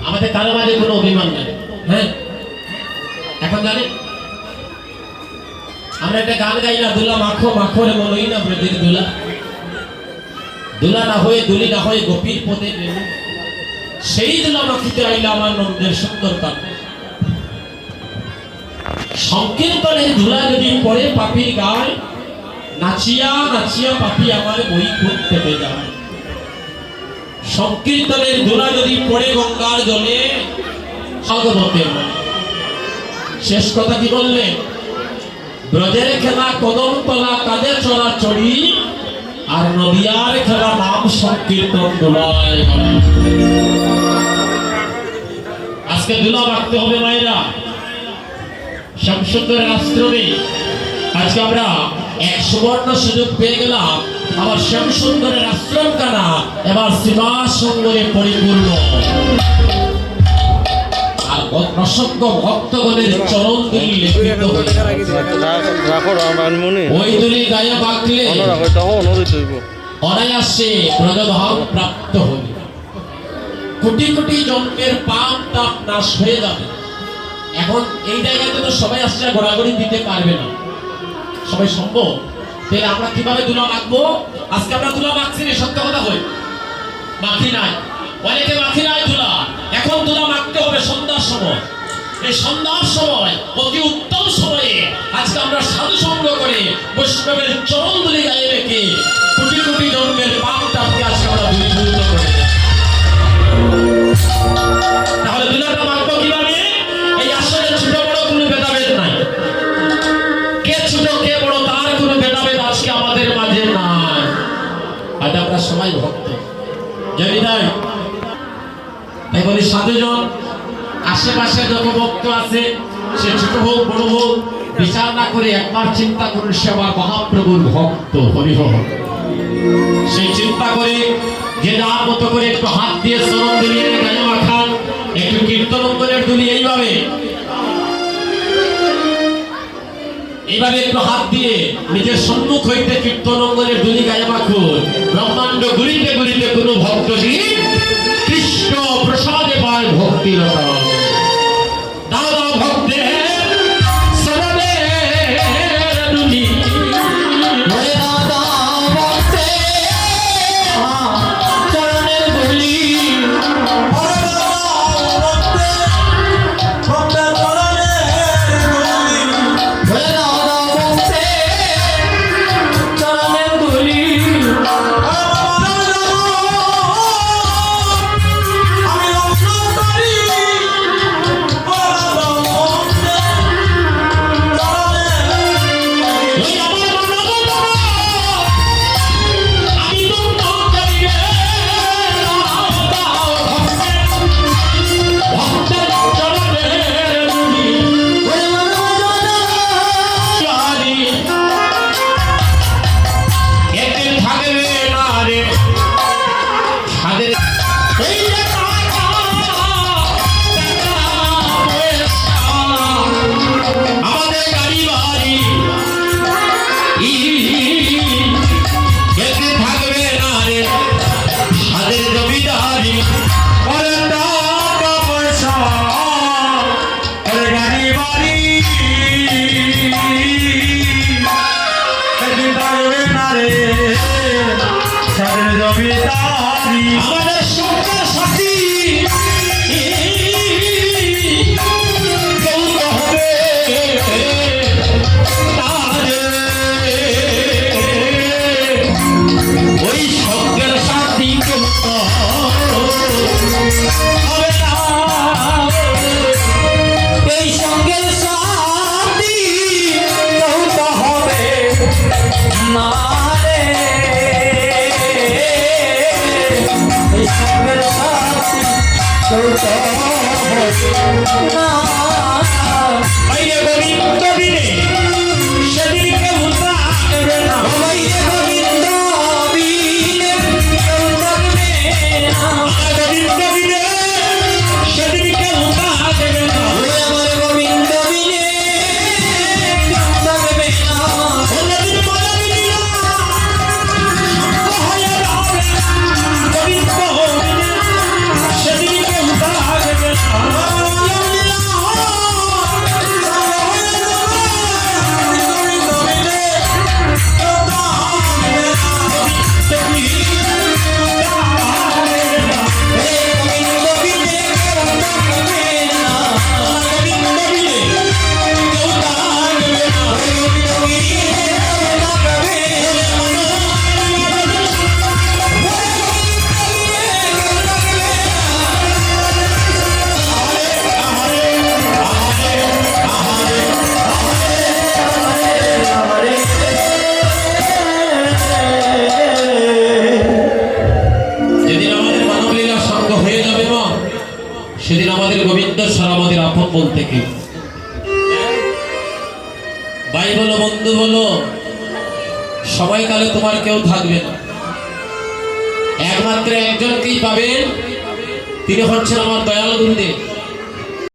আমাদের কারো মাঝে কোনো অভিমান নাই। হ্যাঁ, এখন জানে আমরা একটা গান গাই না, দুলা মাখো মাখো রে বলোই না ব্রজের দুলা, দুলা না হয়ে দুলি না হয়ে গোপীর পদে রেণু, সেই দুলা মাখিতে আইলা আমার নন্দের সুন্দর কান। সংকীর্তনের ধুলা যদি পড়ে পাপির গায়, নাচিয়া নাচিয়া পাপি আমার বই খুব পেতে যায়। সংকীর্তনের ধুলা যদি পড়ে গঙ্গার জলে, স্বর্গবতের মনে। শেষ কথা কি বললেন? ব্রজের খেলা কদম তলা কাজে চড়াচড়ি, আর নদিয়ার খেলা নাম সংকীর্তন দোলায়। আজকে দুলা রাখতে হবে মায়েরা, শ্যামসুন্দরের আশ্রমে আজকে আমরা এক সুবর্ণ সুযোগ পেয়ে গেলাম। আমার শ্যামসুন্দরের আশ্রম কানা এবার সীমা সঙ্গে পরিপূর্ণ, আর অসংখ্য ভক্তগণের চরণ দুলি লেপিত ওই দুলি গায়ে বাঁকলে অনায়াসে ব্রজধাম প্রাপ্ত হবে। কোটি কোটি জন্মের পাপ তাপ নাশ হয়ে যাবে। এখন এই জায়গাতে তো সবাই আসছে ঘোরাঘুরি দিতে পারবে না, সবাই সম্ভব। তাহলে আমরা কিভাবে দুলা মাখবো? আজকে আমরা দুলা মাখছি না, সত্য কথা বলি, মাখি নাই, অনেকে মাখি নাই দুলা। এখন দুলা মাখতে হবে সন্ধ্যার সময়। এই সন্ধ্যার সময় অতি উত্তম সময়ে আজকে আমরা সাধু সঙ্গ করে বৈষ্ণবের চরণ দুলি গায়ে রেখে কোটি কোটি জন্মের পাপ তাপকে আজকে আমরা দূরীভূত করে। তাহলে দুলাটা মাখবো কিভাবে? এই আসলে ছোট বড় কোনো ভেদাভেদ নাই, কে ছোট কে বড় তার কোনো ভেদাভেদ আজকে আমাদের মাঝে নাই। আজ আমরা সবাই ভক্ত, জানি নাই? তাই বলি সাধুজন আশেপাশে যত ভক্ত আছে, সে ছোট হোক বড় হোক, বিচার না করে একবার চিন্তা করুন সে আমার মহাপ্রভুর ভক্ত। হরিহর সেই চিন্তা করে যে যার মতো করে একটু হাত দিয়ে চরণ দুলিয়ে গায়ে মাখান, একটু কীর্তন অঙ্গনের দুলি এইভাবে এইভাবে একটু হাত দিয়ে নিজের সম্মুখ হইতে কীর্তন অঙ্গনের দুলি গায়ে মাখুন। ব্রহ্মাণ্ড ঘুরিতে ঘুরিতে কোনো ভক্ত কৃষ্ণ প্রসাদে পায় ভক্তিরতা। দাও দাও ভক্তে আমাদের সরকার সাথী ওই সরকার সাথী হবে না, এই সঙ্গের সাথী হবে না। গোবিন্দ বিনে সেদিন কেউ থাকবে না, গোবিন্দ বিনে কেউ থাকবে না, গোবিন্দ বিনে সেদিন কেউ থাকবে না, আমার গোবিন্দ বিনে কেউ থাকবে না। গোবিন্দ সেদিন কেউ থাকবে সেদিন আমাদের গোবিন্দ স্যার আমাদের আপন বলতে কেউ, ভাই বলো বন্ধু বলো, সময়কালে তোমার কেউ থাকবে না, একমাত্র একজনকেই পাবেন, তিনি হচ্ছেন আমার দয়াল গুরুদেব।